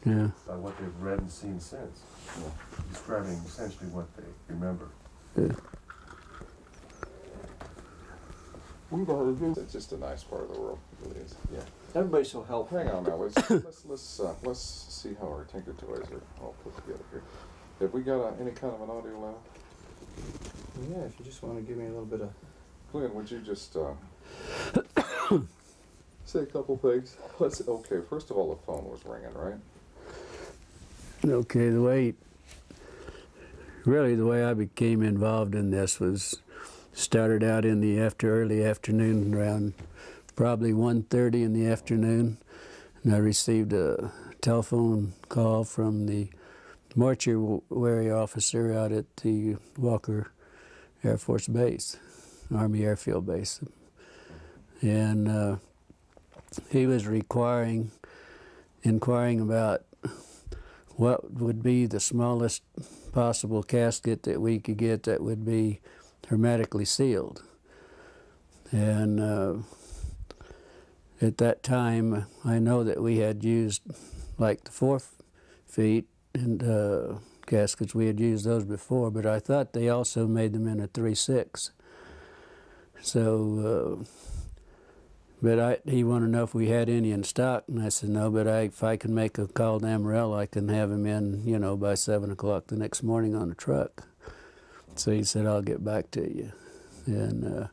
by what they've read and seen since, describing essentially what they remember. Yeah. It's just a nice part of the world. It really is. Yeah. Everybody's so helpful. Hang on now. Let's see how our Tinker Toys are all put together here. Have we got any kind of an audio level? Yeah, if you just want to give me a little bit of... Glenn, would you just say a couple things? Okay, first of all, the phone was ringing, right? Okay, the way I became involved in this was started out in the early afternoon, around probably 1:30 in the afternoon, and I received a telephone call from the mortuary officer out at the Walker Air Force Base, Army Airfield Base, and he was inquiring about what would be the smallest possible casket that we could get that would be hermetically sealed. And at that time, I know that we had used like the 4 feet and caskets. We had used those before, but I thought they also made them in a 3/6. So, he wanted to know if we had any in stock, and I said no, but if I can make a call to Amarillo, I can have him in, by 7 o'clock the next morning on a truck. So he said, I'll get back to you. And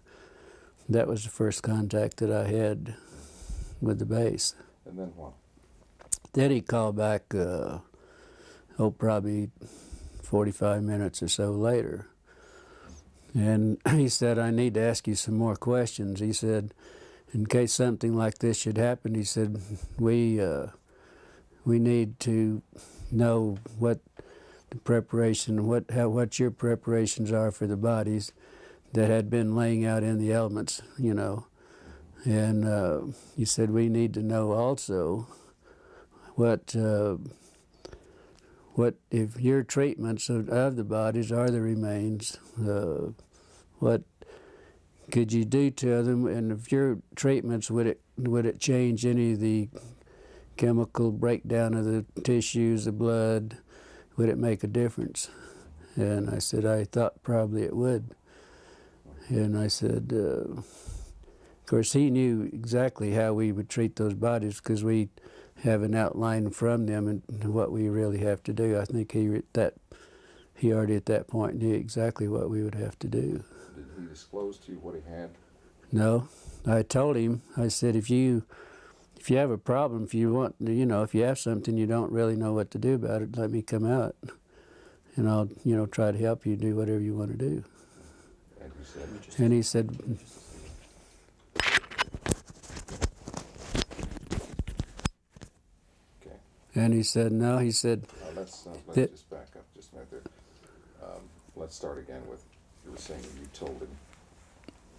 that was the first contact that I had with the base. And then what? Then he called back, probably 45 minutes or so later. And he said, I need to ask you some more questions. He said, in case something like this should happen, he said, we need to know what the preparation, what your preparations are for the bodies that had been laying out in the elements, And he said, we need to know also what if your treatments of the bodies are the remains, what could you do to them, and if your treatments, would it change any of the chemical breakdown of the tissues, the blood? Would it make a difference? And I said, I thought probably it would. And I said, of course, he knew exactly how we would treat those bodies because we have an outline from them and what we really have to do. I think he already at that point knew exactly what we would have to do. Did he disclose to you what he had? No, I told him. I said, if you have a problem, if you want, if you have something you don't really know what to do about it, let me come out, and I'll, try to help you do whatever you want to do. And you said, and he said, okay. And he said, no. He said, let's just back up just a minute there. Let's start again with, you were saying you told him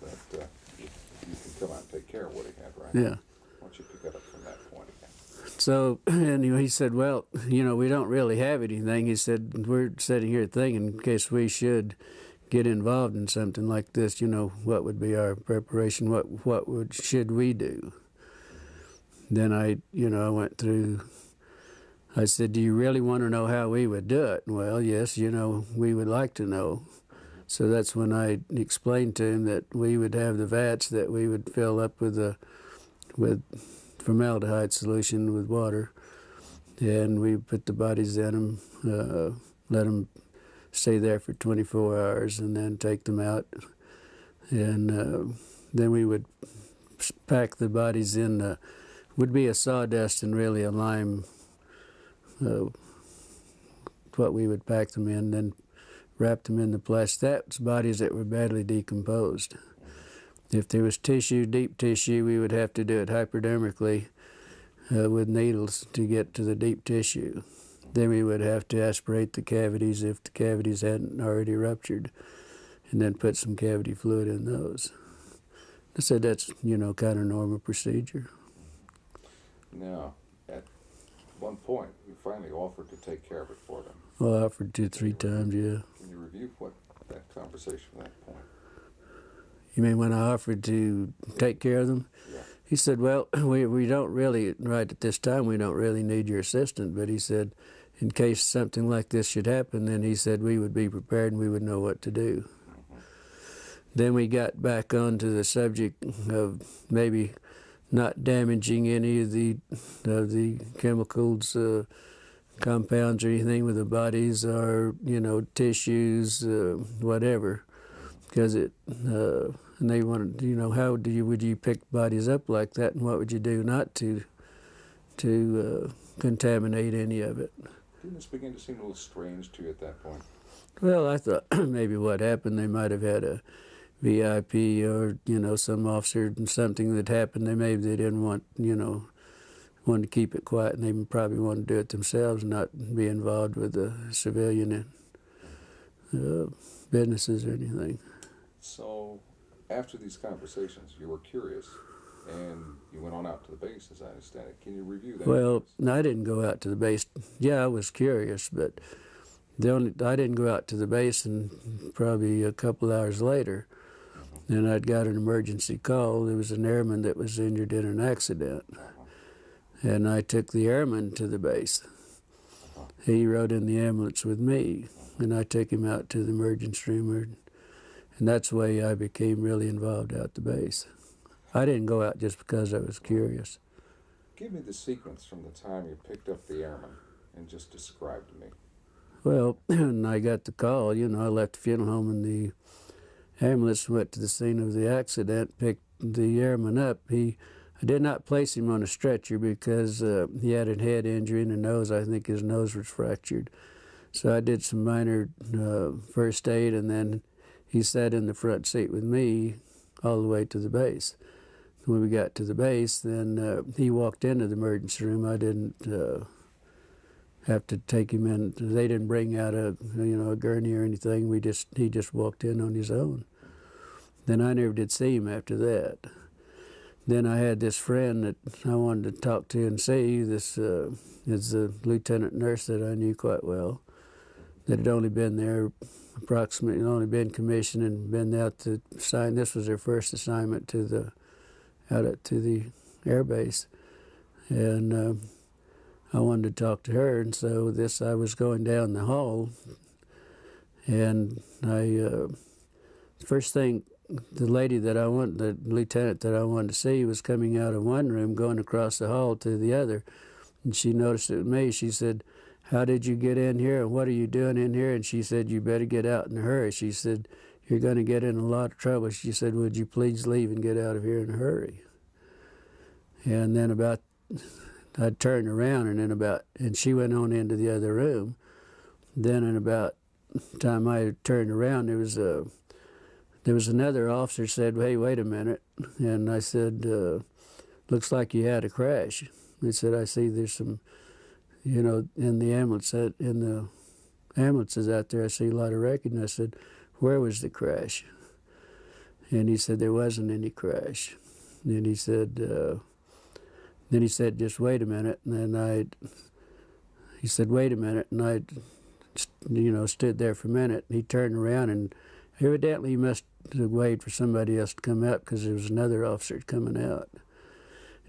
that you can come out and take care of what he had, right? Yeah. Why don't you pick it up from that point again? So, anyway, he said, well, we don't really have anything. He said, we're sitting here thinking in case we should get involved in something like this, what would be our preparation? Should we do? Then I went through, I said, do you really want to know how we would do it? Well, yes, we would like to know. So that's when I explained to him that we would have the vats that we would fill up with formaldehyde solution with water, and we put the bodies in them, let them stay there for 24 hours, and then take them out. And then we would pack the bodies in, would be a sawdust and really a lime, what we would pack them in, then wrap them in the plastic. That's bodies that were badly decomposed. If there was tissue, deep tissue, we would have to do it hypodermically with needles to get to the deep tissue. Then we would have to aspirate the cavities if the cavities hadn't already ruptured, and then put some cavity fluid in those. I said that's, kind of normal procedure. Now, at one point, you finally offered to take care of it for them. Well, I offered 2-3 times, yeah. Can you review what that conversation at that point? You mean when I offered to take care of them? Yeah. He said, well, we don't really, right at this time, we don't really need your assistance. But he said, in case something like this should happen, then he said we would be prepared and we would know what to do. Then we got back onto the subject of maybe not damaging any of the chemicals, compounds or anything with the bodies, or tissues, whatever, because and they wanted, how would you pick bodies up like that, and what would you do not to contaminate any of it? Didn't this begin to seem a little strange to you at that point? Well, I thought maybe what happened, they might have had a VIP or some officer and something that happened. Maybe they didn't wanted to keep it quiet, and they probably wanted to do it themselves, not be involved with the civilian businesses or anything. So, after these conversations, you were curious, and you went on out to the base, as I understand it. Can you review that? Well, I didn't go out to the base. Yeah, I was curious, but I didn't go out to the base, and probably a couple hours later, then I'd got an emergency call. There was an airman that was injured in an accident. And I took the airman to the base. He rode in the ambulance with me, and I took him out to the emergency room, and that's the way I became really involved out the base. I didn't go out just because I was curious. Give me the sequence from the time you picked up the airman and just describe to me. Well, when I got the call, I left the funeral home, and the ambulance went to the scene of the accident, picked the airman up. I did not place him on a stretcher because he had a head injury in the nose. I think his nose was fractured. So I did some minor first aid, and then he sat in the front seat with me all the way to the base. When we got to the base, then he walked into the emergency room. I didn't have to take him in. They didn't bring out a gurney or anything. He just walked in on his own. Then I never did see him after that. Then I had this friend that I wanted to talk to and see. This is a lieutenant nurse that I knew quite well, that had only been there only been commissioned and been out to sign. This was her first assignment to the air base. And I wanted to talk to her, and so I was going down the hall, and first thing, the lieutenant that I wanted to see was coming out of one room, going across the hall to the other, and she noticed it was me. She said, "How did you get in here, and what are you doing in here?" And she said, "You better get out in a hurry." She said, "You're going to get in a lot of trouble." She said, "Would you please leave and get out of here in a hurry?" And then I turned around, and she went on into the other room. Then in about the time I turned around, there was another officer said, "Hey, wait a minute." And I said, "Looks like you had a crash." He said, "I see there's some, in the ambulances out there, I see a lot of wreckage." And I said, "Where was the crash?" And he said, "There wasn't any crash." And he said, "Just wait a minute." And then he said, "Wait a minute." And I, stood there for a minute. And he turned around, and evidently he must have waited for somebody else to come out, because there was another officer coming out.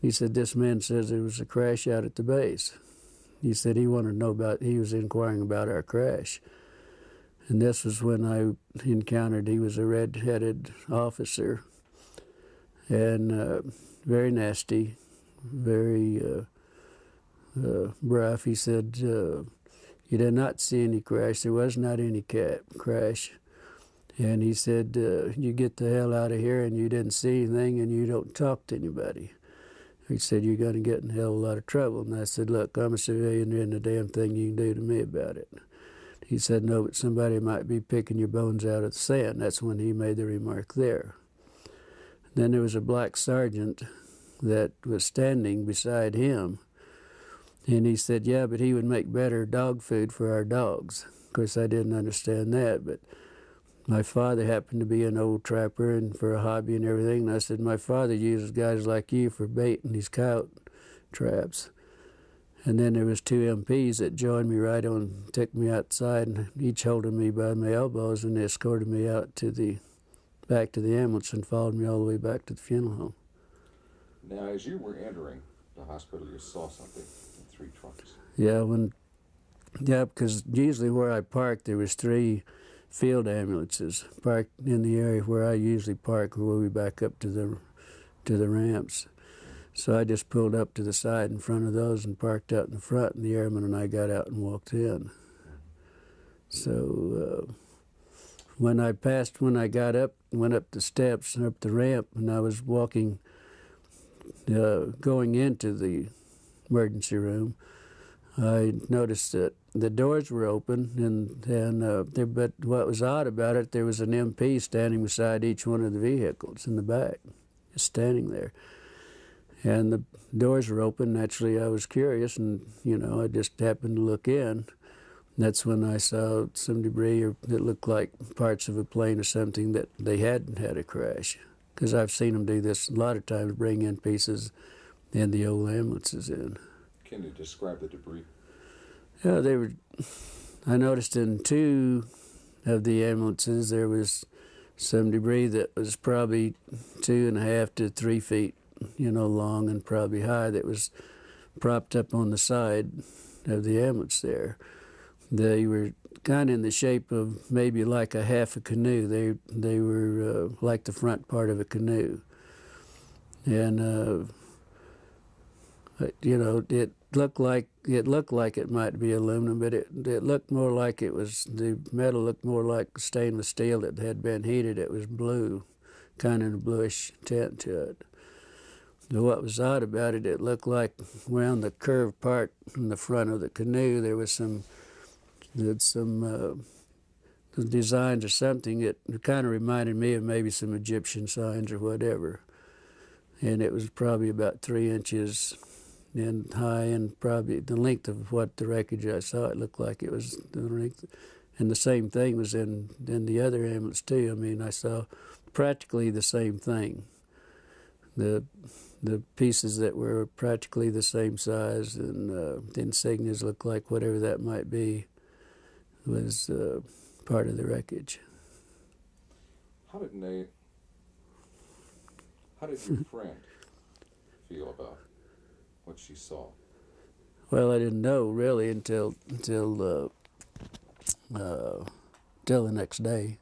He said, "This man says there was a crash out at the base." He said he wanted to know he was inquiring about our crash. And this was when I encountered, he was a red-headed officer, and very nasty, very rough. He said, "You did not see any crash. There was not any crash." And he said, "You get the hell out of here, and you didn't see anything, and you don't talk to anybody." He said, "You're going to get in a hell of a lot of trouble." And I said, "Look, I'm a civilian. There isn't a damn thing you can do to me about it." He said, "No, but somebody might be picking your bones out of the sand." That's when he made the remark there. Then there was a black sergeant that was standing beside him, and he said, "Yeah, but he would make better dog food for our dogs." Of course, I didn't understand that, but my father happened to be an old trapper and for a hobby and everything. And I said, "My father uses guys like you for bait in these coyote traps." And then there was two MPs that joined me right on, took me outside, and each holding me by my elbows, and they escorted me out back to the ambulance and followed me all the way back to the funeral home. Now, as you were entering the hospital, you saw something in 3 trucks. Yeah, because usually where I parked, there was 3 field ambulances parked in the area where I usually park where we back up to the ramps. So I just pulled up to the side in front of those and parked out in the front, and the airman and I got out and walked in. So when I got up, went up the steps and up the ramp, and I was walking, going into the emergency room, I noticed that the doors were open, but what was odd about it, there was an MP standing beside each one of the vehicles in the back, just standing there. And the doors were open. Naturally, I was curious, and I just happened to look in. That's when I saw some debris that looked like parts of a plane or something that they hadn't had a crash. Because I've seen them do this a lot of times, bring in pieces and the old ambulances in. Can you describe the debris? Yeah, I noticed in 2 of the ambulances there was some debris that was probably 2.5 to 3 feet, long and probably high, that was propped up on the side of the ambulance there. They were kind of in the shape of maybe like a half a canoe. They were like the front part of a canoe. And, it looked like it might be aluminum, but it looked more like the metal looked more like stainless steel that had been heated. It was blue, kind of a bluish tint to it. But what was odd about it, it looked like around the curved part in the front of the canoe, there was some designs or something. It kind of reminded me of maybe some Egyptian signs or whatever. And it was probably about 3 inches in high, and probably the length of what the wreckage I saw, it looked like it was the length. And the same thing was in the other ambulance too. I mean, I saw practically the same thing. The pieces that were practically the same size, and the insignias looked like whatever that might be was part of the wreckage. How did your friend feel about what she saw? Well, I didn't know really until the next day.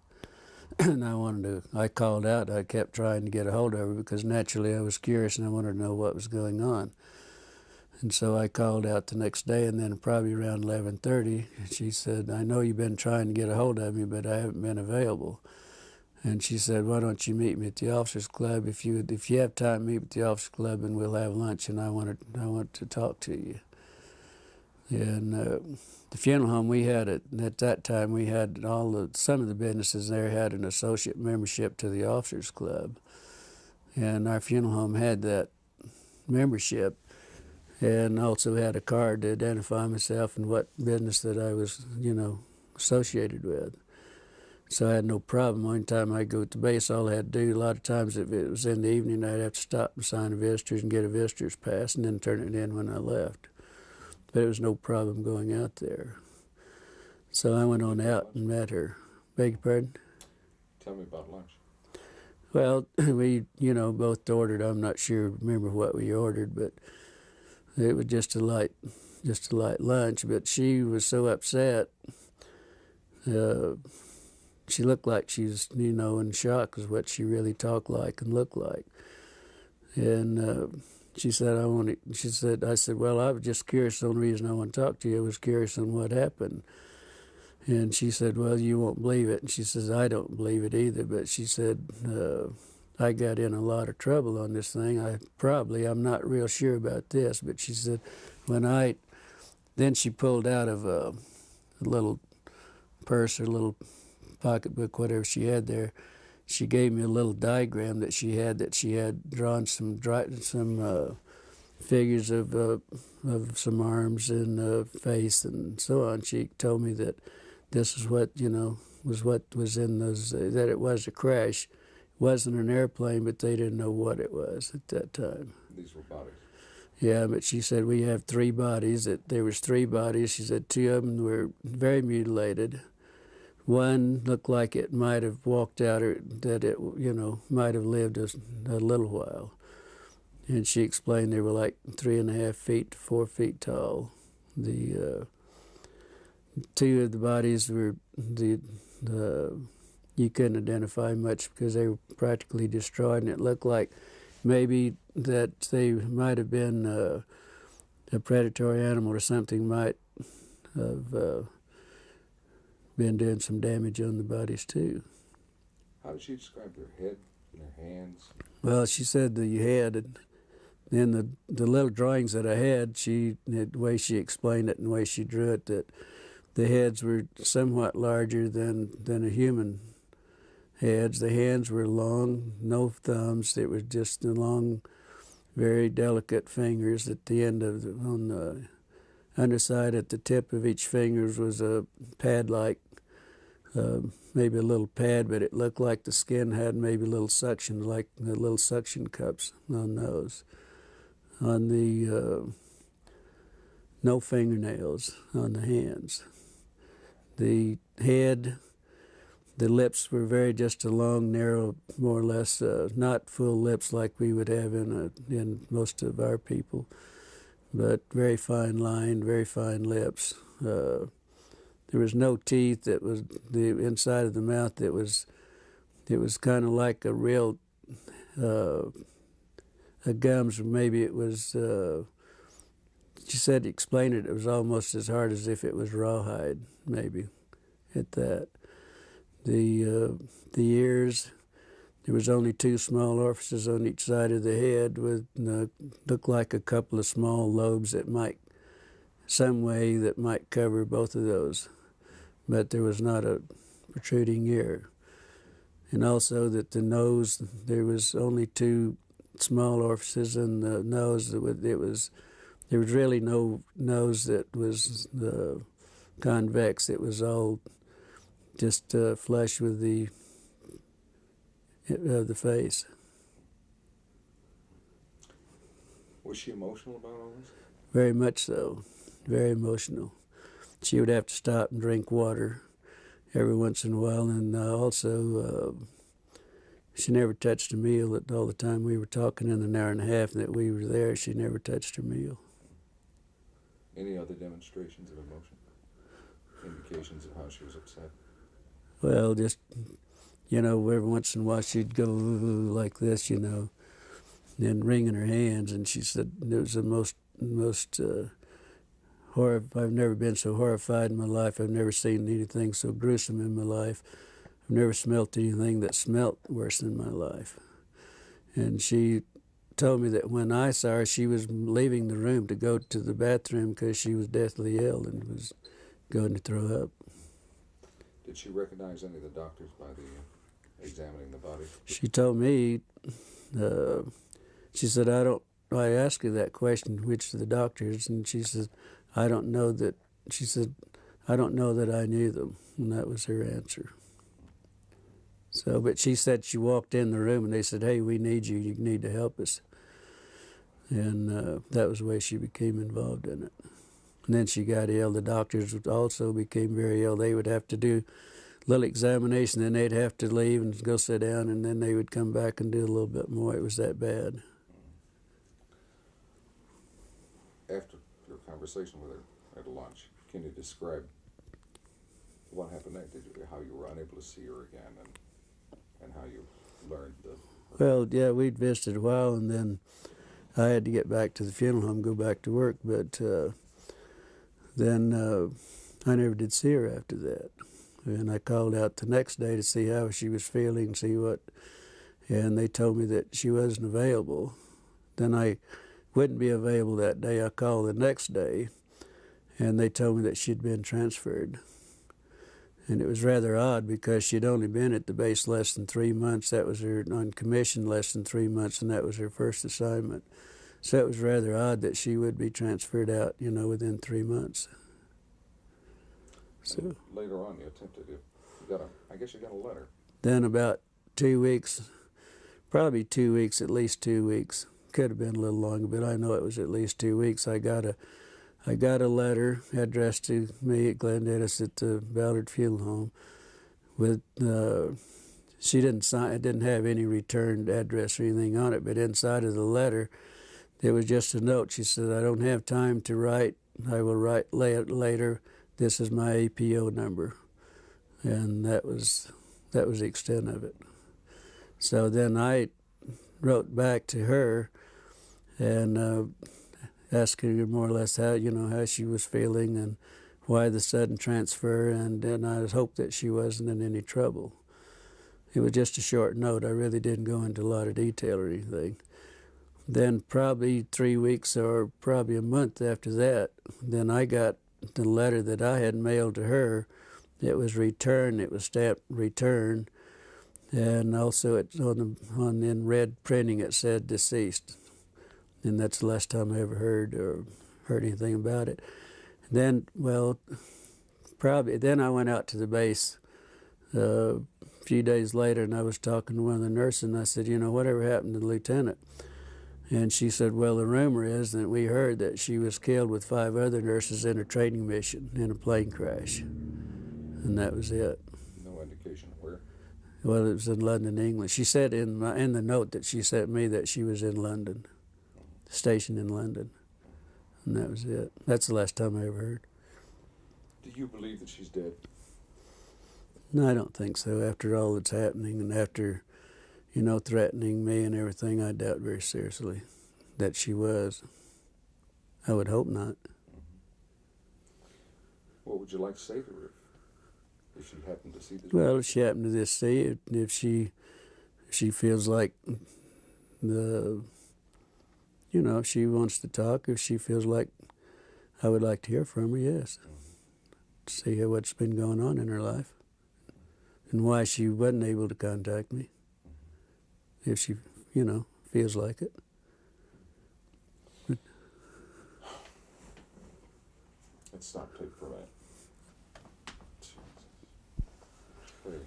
And I called out. I kept trying to get a hold of her because naturally I was curious and I wanted to know what was going on. And so I called out the next day, and then probably around 11:30, she said, "I know you've been trying to get a hold of me, but I haven't been available." And she said, "Why don't you meet me at the officers club? If you have time, meet at the officers club, and we'll have lunch. And I want to talk to you." And the funeral home we had at that time, we had some of the businesses there had an associate membership to the officers club, and our funeral home had that membership, and also had a card to identify myself and what business that I was, associated with. So I had no problem. One time I'd go to base, all I had to do, a lot of times if it was in the evening, I'd have to stop and sign a visitor's and get a visitor's pass and then turn it in when I left. But it was no problem going out there. So I went on out and met her. Beg your pardon? Tell me about lunch. Well, we, both ordered. I'm not sure, remember what we ordered, but it was just a light lunch. But she was so upset. She looked like she was, in shock, is what she really talked like and looked like. And she said, I said, well, I was just curious. The only reason I want to talk to you was curious on what happened. And she said, well, you won't believe it. And she says, I don't believe it either. But she said, I got in a lot of trouble on this thing. I'm not real sure about this. But she said, then she pulled out of a little purse or little pocketbook, whatever she had there. She gave me a little diagram that she had drawn some figures of some arms and face and so on. She told me that this is what was in those, that it was a crash. It wasn't an airplane, but they didn't know what it was at that time. These were bodies. Yeah, but she said we have 3 bodies. There was 3 bodies. She said 2 of them were very mutilated. One looked like it might have walked out, or that it, might have lived a little while. and she explained they were like 3.5 feet to 4 feet tall. The two of the bodies were the you couldn't identify much because they were practically destroyed, and it looked like maybe that they might have been a predatory animal or something might have been doing some damage on the bodies too. How did she describe their head and their hands? Well, she said the head, and then the little drawings that I had, the way she explained it and the way she drew it, that the heads were somewhat larger than a human heads. The hands were long, no thumbs. It was just the long, very delicate fingers at the end of on the underside at the tip of each fingers was a pad-like, maybe a little pad, but it looked like the skin had maybe little suction, like the little suction cups on those. On the no fingernails on the hands. The head, the lips were just a long, narrow, more or less, not full lips like we would have in most of our people, but very fine lined, very fine lips. There was no teeth. That was the inside of the mouth. It was kind of like a real a gums. Maybe it was. She said to explain it. It was almost as hard as if it was rawhide. Maybe, at that. The ears. There was only 2 small orifices on each side of the head, with looked like a couple of small lobes that might, some way that might cover both of those, but there was not a protruding ear. And also that the nose, there was only 2 small orifices in the nose. There was really no nose that was convex. It was all just flush with the face. Was she emotional about all this? Very much so. Very emotional. She would have to stop and drink water every once in a while, and also she never touched a meal. All the time we were talking in an hour and a half that we were there, she never touched her meal. Any other demonstrations of emotion? Indications of how she was upset? Well, just, every once in a while she'd go like this, then wringing her hands, and she said it was the most I've never been so horrified in my life. I've never seen anything so gruesome in my life. I've never smelt anything that smelt worse in my life. And she told me that when I saw her, she was leaving the room to go to the bathroom because she was deathly ill and was going to throw up. Did she recognize any of the doctors by the examining the body? She told me, she said, I asked her that question, which of the doctors, and she said, I don't know that I knew them, and that was her answer. So, but she said she walked in the room and they said, hey, we need you need to help us. And that was the way she became involved in it. And then she got ill. The doctors also became very ill. They would have to do a little examination, then they'd have to leave and go sit down, and then they would come back and do a little bit more. It was that bad. After your conversation with her at lunch, can you describe what happened next? How you were unable to see her again, and how you learned the... Well, yeah, we'd visited a while, and then I had to get back to the funeral home, go back to work, but then I never did see her after that. And I called out the next day to see how she was feeling, and they told me that she wasn't available. Then I wouldn't be available that day. I called the next day, and they told me that she'd been transferred. And it was rather odd because she'd only been at the base less than 3 months. That was her on commission less than 3 months, and that was her first assignment. So it was rather odd that she would be transferred out, within 3 months. So later on, you attempted it. I guess you got a letter. Then about 2 weeks, probably 2 weeks, at least 2 weeks. Could have been a little longer, but I know it was at least 2 weeks. I got a letter addressed to me at Glendennis at the Ballard Funeral Home. With she didn't sign. It didn't have any returned address or anything on it. But inside of the letter, it was just a note. She said, I don't have time to write. I will write later. This is my APO number. And that was the extent of it. So then I wrote back to her and asked her more or less how she was feeling and why the sudden transfer, and then I hoped that she wasn't in any trouble. It was just a short note. I really didn't go into a lot of detail or anything. Then probably 3 weeks or probably a month after that, then I got the letter that I had mailed to her. It was returned. It was stamped return, and also it's in red printing it said deceased. And that's the last time I ever heard anything about it. Then, then I went out to the base a few days later, and I was talking to one of the nurses, and I said, whatever happened to the lieutenant? And she said, well, the rumor is that we heard that she was killed with 5 other nurses in a training mission in a plane crash. And that was it. No indication of where? Well, it was in London, England. She said in the note that she sent me that she was in London, stationed in London. And that was it. That's the last time I ever heard. Do you believe that she's dead? No, I don't think so. After all that's happening and after, threatening me and everything, I doubt very seriously that she was. I would hope not. What would you like to say to her if she happened to see this? Well, if she happened to see it, if she feels like if she wants to talk, if she feels like I would like to hear from her, yes. See what's been going on in her life and why she wasn't able to contact me. If she, feels like it. Let's stop tape for a minute. Okay.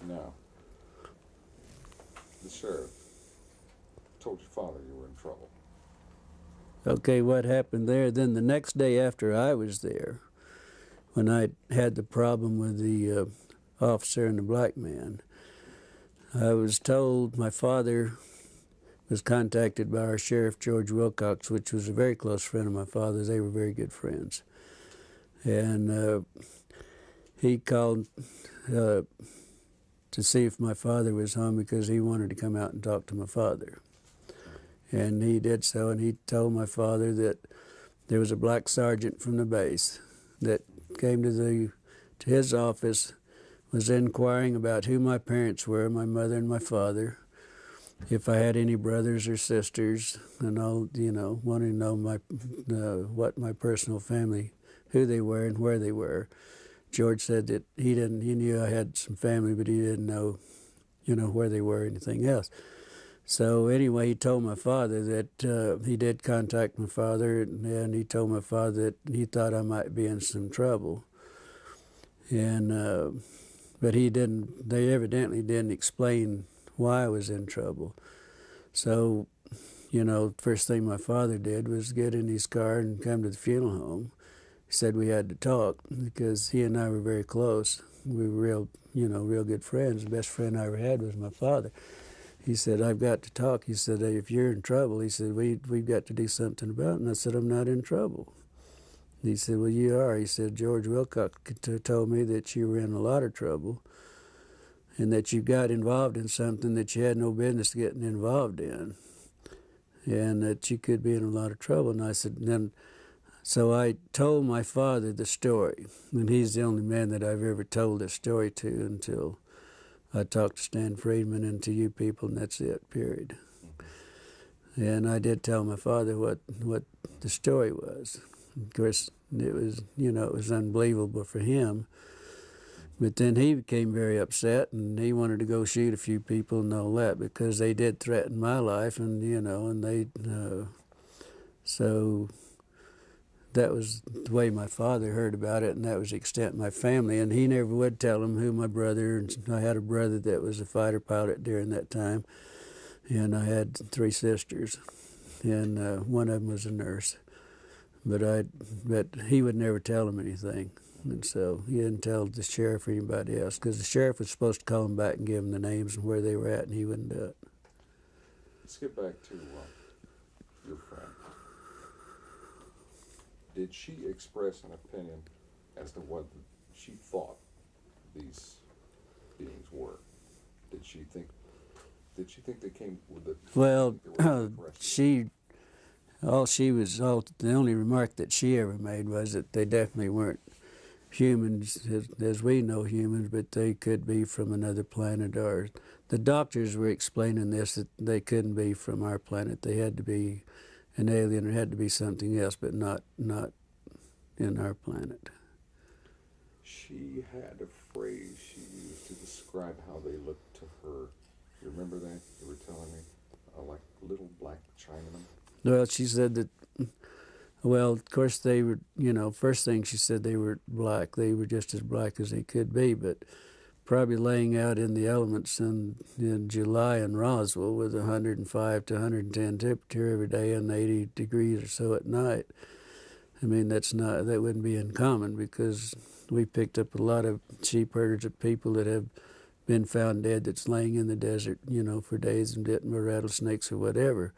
Now, the sheriff told your father you were in trouble. Okay, what happened there? Then the next day after I was there, when I had the problem with the officer and the black man, I was told my father was contacted by our sheriff, George Wilcox, which was a very close friend of my father's. They were very good friends. And he called to see if my father was home because he wanted to come out and talk to my father. And he did so, and he told my father that there was a black sergeant from the base that came to his office, was inquiring about who my parents were, my mother and my father, if I had any brothers or sisters, and all, wanting to know what my personal family, who they were and where they were. George said that he knew I had some family, but he didn't know, where they were or anything else. So anyway, he told my father that he did contact my father, and he told my father that he thought I might be in some trouble. And but they evidently didn't explain why I was in trouble. So, first thing my father did was get in his car and come to the funeral home. He said we had to talk because he and I were very close. We were real good friends. The best friend I ever had was my father. He said, I've got to talk. He said, if you're in trouble, he said, we've got to do something about it. And I said, I'm not in trouble. He said, well, you are. He said, George Wilcox told me that you were in a lot of trouble and that you got involved in something that you had no business getting involved in and that you could be in a lot of trouble. And I said, so I told my father the story, and he's the only man that I've ever told this story to until I talked to Stan Friedman and to you people, and that's it, period. And I did tell my father what the story was. Of course, it was, it was unbelievable for him. But then he became very upset, and he wanted to go shoot a few people and all that because they did threaten my life, and, and they, so that was the way my father heard about it, and that was the extent of my family. And he never would tell him who my brother, and I had a brother that was a fighter pilot during that time, and I had 3 sisters, and one of them was a nurse. But he would never tell him anything, and so he didn't tell the sheriff or anybody else because the sheriff was supposed to call him back and give him the names and where they were at, and he wouldn't do it. Let's get back to your friend. Did she express an opinion as to what she thought these beings were? Did she think they came with the? Well, she. the only remark that she ever made was that they definitely weren't humans as we know humans, but they could be from another planet. Or the doctors were explaining this, that they couldn't be from our planet. They had to be an alien, or had to be something else, but not in our planet. She had a phrase she used to describe how they looked to her. You remember that? You were telling me, like little black Chinamen. Well, she said that. Well, of course they were. First thing she said, they were black. They were just as black as they could be, but probably laying out in the elements in July in Roswell with 105 to 110 temperature every day and 80 degrees or so at night. I mean, that wouldn't be uncommon, because we picked up a lot of sheep herders of people that have been found dead that's laying in the desert, for days and bitten by rattlesnakes or whatever.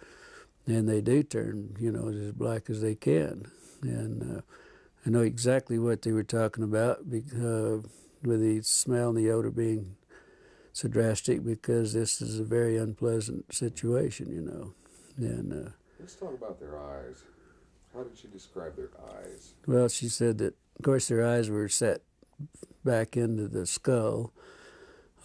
And they do turn, as black as they can. And I know exactly what they were talking about, because with the smell and the odor being so drastic, because this is a very unpleasant situation, And let's talk about their eyes. How did she describe their eyes? Well, she said that, of course, their eyes were set back into the skull.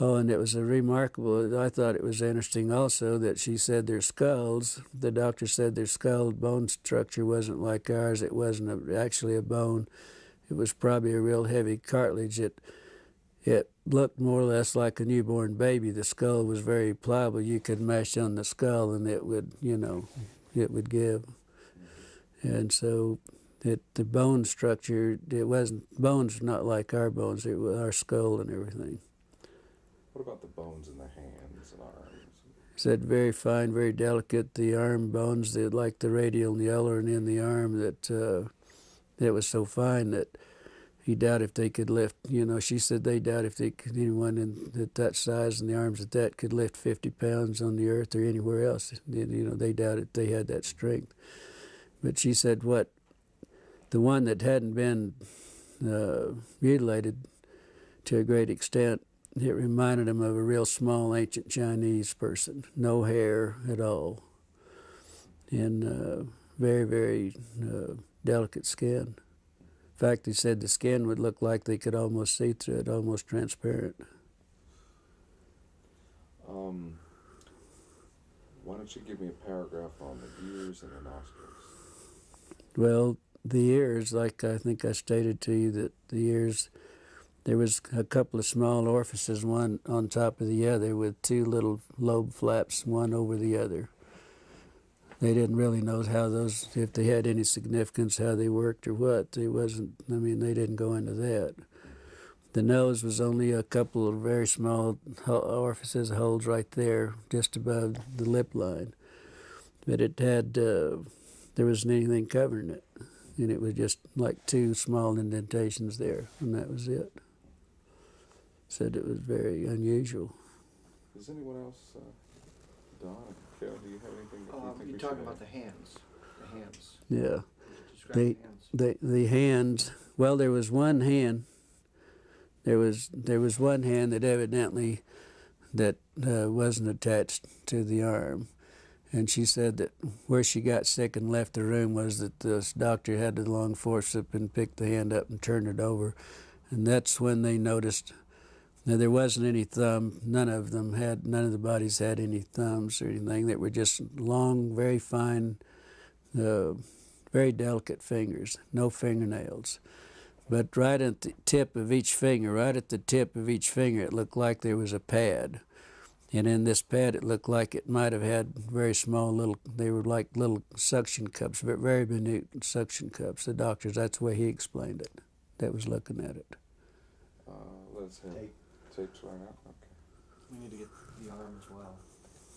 Oh, and it was I thought it was interesting also that she said their skulls, the doctor said their skull bone structure wasn't like ours. It wasn't actually a bone. It was probably a real heavy cartilage. It looked more or less like a newborn baby. The skull was very pliable. You could mash on the skull and it would, it would give. And so the bone structure, bones were not like our bones. It was our skull and everything. What about the bones in the hands and arms? Said very fine, very delicate. The arm bones, like the radial and the ulnar and in the arm, that was so fine that he doubted if they could lift. She said they doubt if anyone at that size and the arms at that could lift 50 pounds on the earth or anywhere else. They doubted they had that strength. But she said the one that hadn't been mutilated to a great extent, it reminded him of a real small ancient Chinese person, no hair at all, and very, very delicate skin. In fact, he said the skin would look like they could almost see through it, almost transparent. Why don't you give me a paragraph on the ears and the nostrils? Well, the ears, like I think I stated to you, that the ears, there was a couple of small orifices, one on top of the other, with two little lobe flaps, one over the other. They didn't really know if they had any significance, how they worked or what. They didn't go into that. The nose was only a couple of very small orifices, holes right there, just above the lip line. But it had, there wasn't anything covering it. And it was just like two small indentations there, and that was it. Said it was very unusual. Does anyone else, Don, Carol, do you have anything that you think You're we talking should about add? the hands. The hands. Yeah. Describe the hands. The hands, well, there was one hand. There was one hand that evidently wasn't attached to the arm. And she said that where she got sick and left the room was that this doctor had the long forceps and picked the hand up and turned it over. And that's when they noticed. Now, there wasn't any thumb. None of the bodies had any thumbs or anything. They were just long, very fine, very delicate fingers, no fingernails. But right at the tip of each finger, it looked like there was a pad. And in this pad, it looked like it might have had very small they were like little suction cups, very minute suction cups. The doctors, that's the way he explained it, that was looking at it. Let's have tapes right now. Okay. We need to get the arm as well.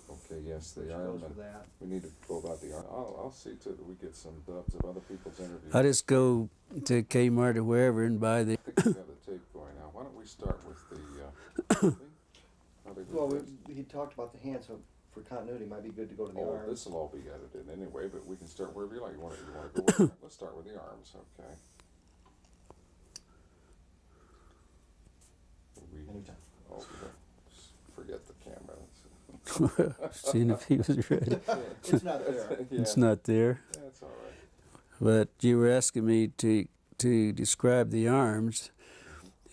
Okay, yes, the Which arm. goes with that. We need to go about the arm. I'll see to it that we get some dubs of other people's interviews. I just go to Kmart or wherever and buy the... I think we have the tape going now. Why don't we start with the thing? Well, he talked about the hands. So for continuity, it might be good to go to the Oh, arms. this will all be edited anyway, but we can start wherever you like. You want to go with let's start with the arms, okay? Anytime. Oh, forget the camera. Seeing if he was ready. It's not there. Yeah, It's not there. that's all right. But you were asking me to describe the arms,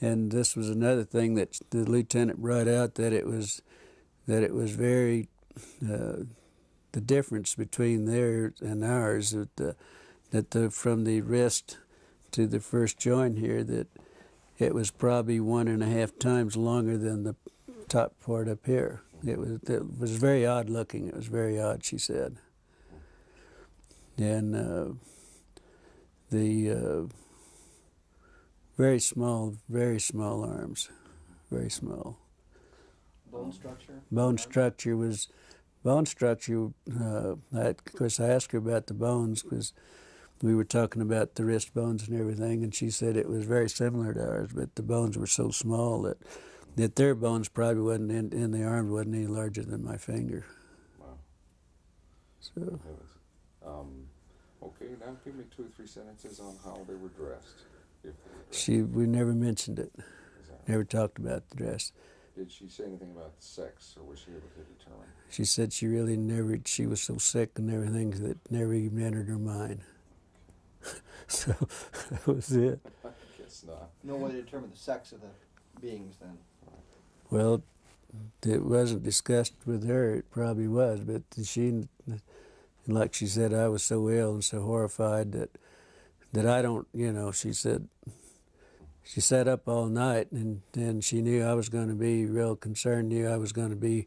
and this was another thing that the lieutenant brought out, that it was very the difference between theirs and ours, from the wrist to the first joint here, that it was probably 1.5 times longer than the top part up here. It was very odd looking. It was very odd, she said. And the very small arms, very small. Bone structure? Bone structure. Of course, I asked her about the bones because we were talking about the wrist bones and everything, and she said it was very similar to ours, but the bones were so small that their bones probably wasn't in the arms wasn't any larger than my finger. Wow. So. Okay, now give me 2 or 3 sentences on how they were dressed. If they were dressed. We never mentioned it. Is that Never talked about the dress. Did she say anything about sex, or was she able to determine? She said she really never. She was so sick and everything that never even entered her mind. So that was it. I guess not. No way to determine the sex of the beings then. Well, it wasn't discussed with her. It probably was, but she, like she said, I was so ill and so horrified that I don't. She said. She sat up all night, and she knew I was going to be real concerned, knew I was going to be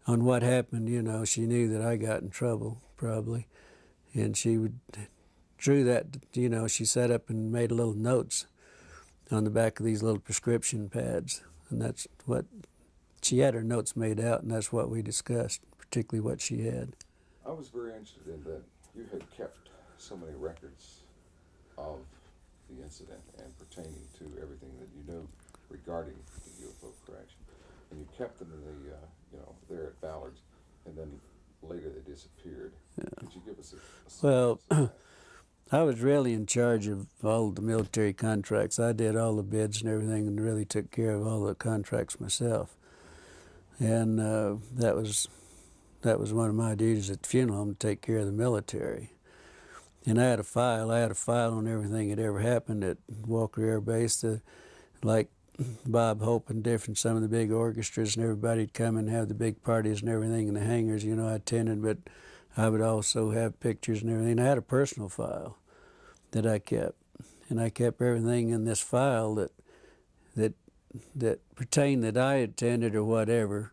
on what happened. She knew that I got in trouble, probably. And she drew that, she sat up and made little notes on the back of these little prescription pads. And that's what, she had her notes made out, and that's what we discussed, particularly what she had. I was very interested in that you had kept so many records of the incident and pertaining to everything that you knew regarding the UFO correction, and you kept them in the there at Ballard's, and then later they disappeared. Yeah. Could you give us a well, I was really in charge of all the military contracts. I did all the bids and everything, and really took care of all the contracts myself. And that was one of my duties at the funeral home, to take care of the military. And I had a file on everything that ever happened at Walker Air Base, like Bob Hope and some of the big orchestras, and everybody'd come and have the big parties and everything in the hangars. I attended, but I would also have pictures and everything. I had a personal file that I kept, and I kept everything in this file that pertained that I attended or whatever.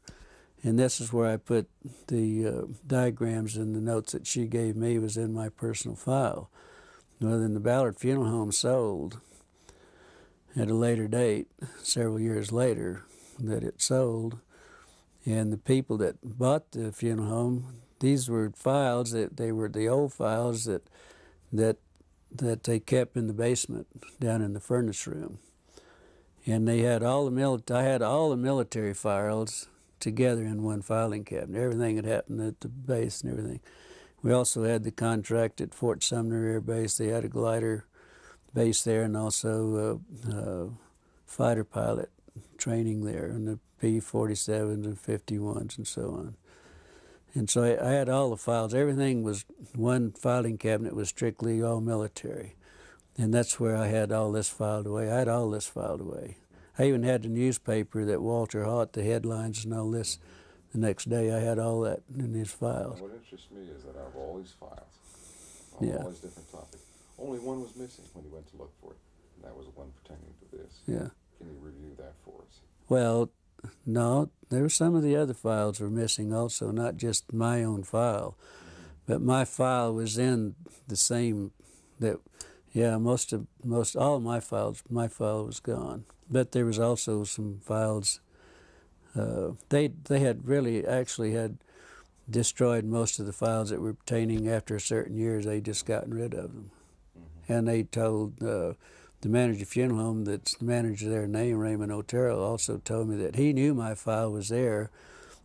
And this is where I put the diagrams and the notes that she gave me was in my personal file. Well, then the Ballard Funeral Home sold at a later date, several years later, that it sold. And the people that bought the funeral home, these were files they were the old files that they kept in the basement down in the furnace room. And they had I had all the military files together in one filing cabinet. Everything had happened at the base and everything. We also had the contract at Fort Sumner Air Base. They had a glider base there, and also fighter pilot training there, and the P-47s and 51s and so on. And so I had all the files. Everything was one filing cabinet, was strictly all military. And that's where I had all this filed away. I had all this filed away. I even had the newspaper that Walter Haught, the headlines and all this. The next day I had all that in these files. What interests me is that out of all these files, all these different topics, only one was missing when you went to look for it, and that was the one pertaining to this. Yeah. Can you review that for us? Well, no, there were some of the other files were missing also, not just my own file, but my file was in the same, most all of my file was gone. But there was also some files, they had destroyed most of the files that were pertaining after a certain years. They just gotten rid of them. Mm-hmm. And they told the manager of the funeral home, that's the manager there named Raymond Otero, also told me that he knew my file was there,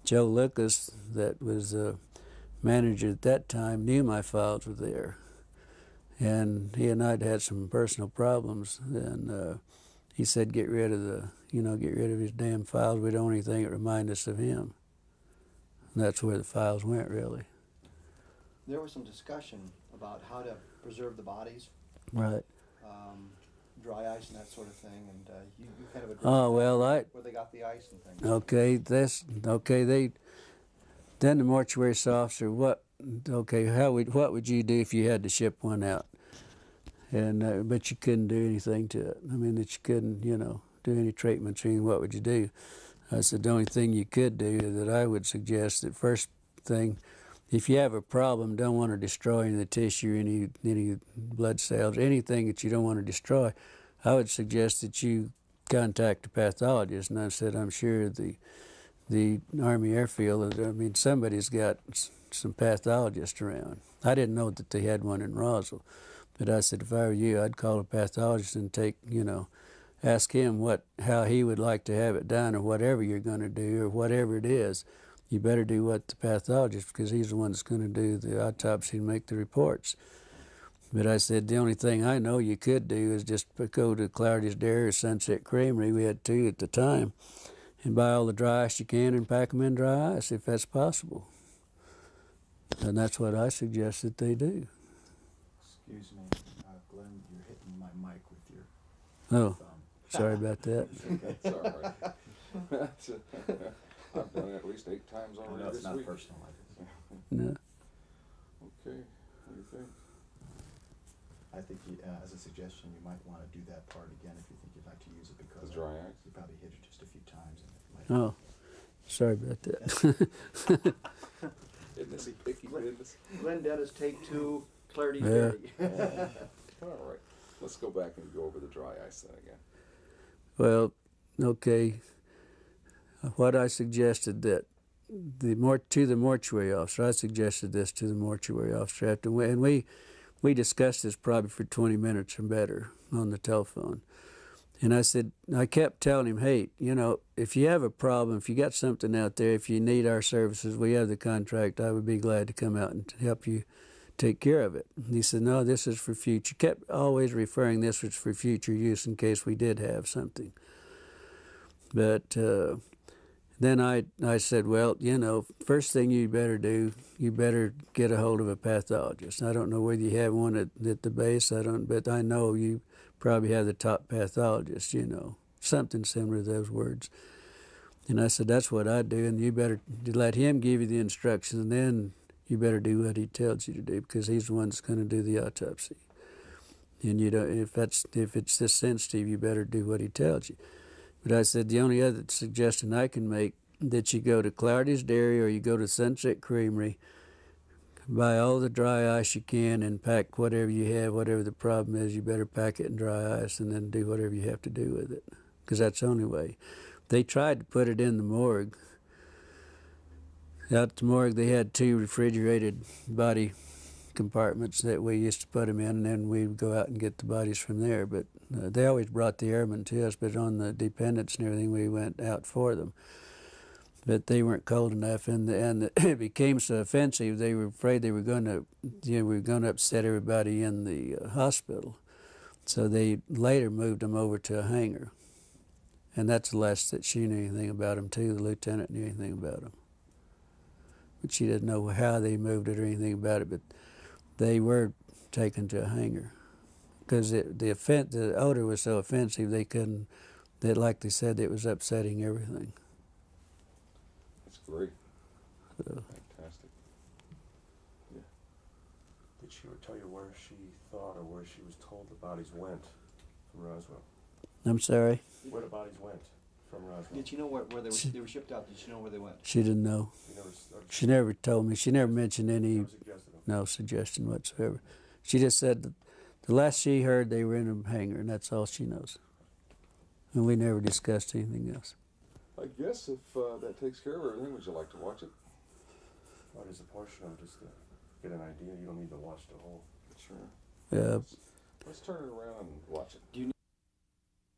Joe Lucas, that was manager at that time, knew my files were there, and he and I'd had some personal problems, and he said, get rid of his damn files. We don't want anything that remind us of him. And that's where the files went, really. There was some discussion about how to preserve the bodies, Right. dry ice and that sort of thing, and you kind of addressed Oh, that, well, where they got the ice and things. Then the mortuary officer, what would you do if you had to ship one out? And but you couldn't do anything to it. I mean, that you couldn't, do any treatments or anything. What would you do? I said the only thing you could do that I would suggest, that first thing, if you have a problem, don't want to destroy any of the tissue, any blood cells, anything that you don't want to destroy, I would suggest that you contact a pathologist. And I said, I'm sure the Army Airfield, somebody's got some pathologists around. I didn't know that they had one in Roswell, but I said, if I were you, I'd call a pathologist and ask him how he would like to have it done, or whatever you're going to do, or whatever it is. You better do what the pathologist, because he's the one that's going to do the autopsy and make the reports. But I said, the only thing I know you could do is just go to Clardy's Dairy or Sunset Creamery, we had 2 at the time, and buy all the dry ice you can and pack them in dry ice, if that's possible. And that's what I suggest that they do. Excuse me, Glenn, you're hitting my mic with your Oh, thumb. sorry about that. It's all right. I've done it at least 8 times Oh, already no, it's this not week. personal. I guess. No. Okay, what do you think? I think as a suggestion, you might want to do that part again if you think you'd like to use it, because The dry ice? you probably hit it just a few times. And it might Oh, sorry about that. Isn't this picky business? Glenn Dennis, take 2, Clarity Yeah. Dairy. All right, let's go back and go over the dry ice then again. Well, okay. What I suggested that to the mortuary officer, I suggested this to the mortuary officer and we discussed this probably for 20 minutes or better on the telephone. And I kept telling him, hey, if you have a problem, if you got something out there, if you need our services, we have the contract, I would be glad to come out and help you take care of it. And he said, no, this is for future. Kept always referring this was for future use in case we did have something. But then I said, well, first thing you better do, you better get a hold of a pathologist. I don't know whether you have one at the base, but I know you probably have the top pathologist, something similar to those words. And I said, that's what I do, and you better let him give you the instructions, and then you better do what he tells you to do, because he's the one that's going to do the autopsy. And if it's this sensitive, you better do what he tells you. But I said, the only other suggestion I can make, that you go to Clardy's Dairy or you go to Sunset Creamery, buy all the dry ice you can and pack whatever you have, whatever the problem is, you better pack it in dry ice and then do whatever you have to do with it, because that's the only way. They tried to put it in the morgue. Out at the morgue, they had 2 refrigerated body compartments that we used to put them in, and then we would go out and get the bodies from there. But they always brought the airmen to us, but on the dependents and everything, we went out for them. But they weren't cold enough, and it became so offensive. They were afraid they were going to, upset everybody in the hospital. So they later moved them over to a hangar, and that's the last that she knew anything about them too. The lieutenant knew anything about them, but she didn't know how they moved it or anything about it. But they were taken to a hangar because the odor was so offensive they couldn't. That, like they said, it was upsetting everything. That's great. So, Fantastic. Yeah. Did she ever tell you where she thought or where she was told the bodies went from Roswell? I'm sorry. Where the bodies went from Roswell? Did you know where they were shipped out? Did you know where they went? She didn't know. You never, She never told me. She never mentioned any. never suggested them. No suggestion whatsoever. She just said that the last she heard they were in a hangar, and that's all she knows. And we never discussed anything else. I guess if that takes care of everything, would you like to watch it? What is a portion of it, just to get an idea? You don't need to watch the whole. Sure. Yeah. Let's turn it around and watch it. Do you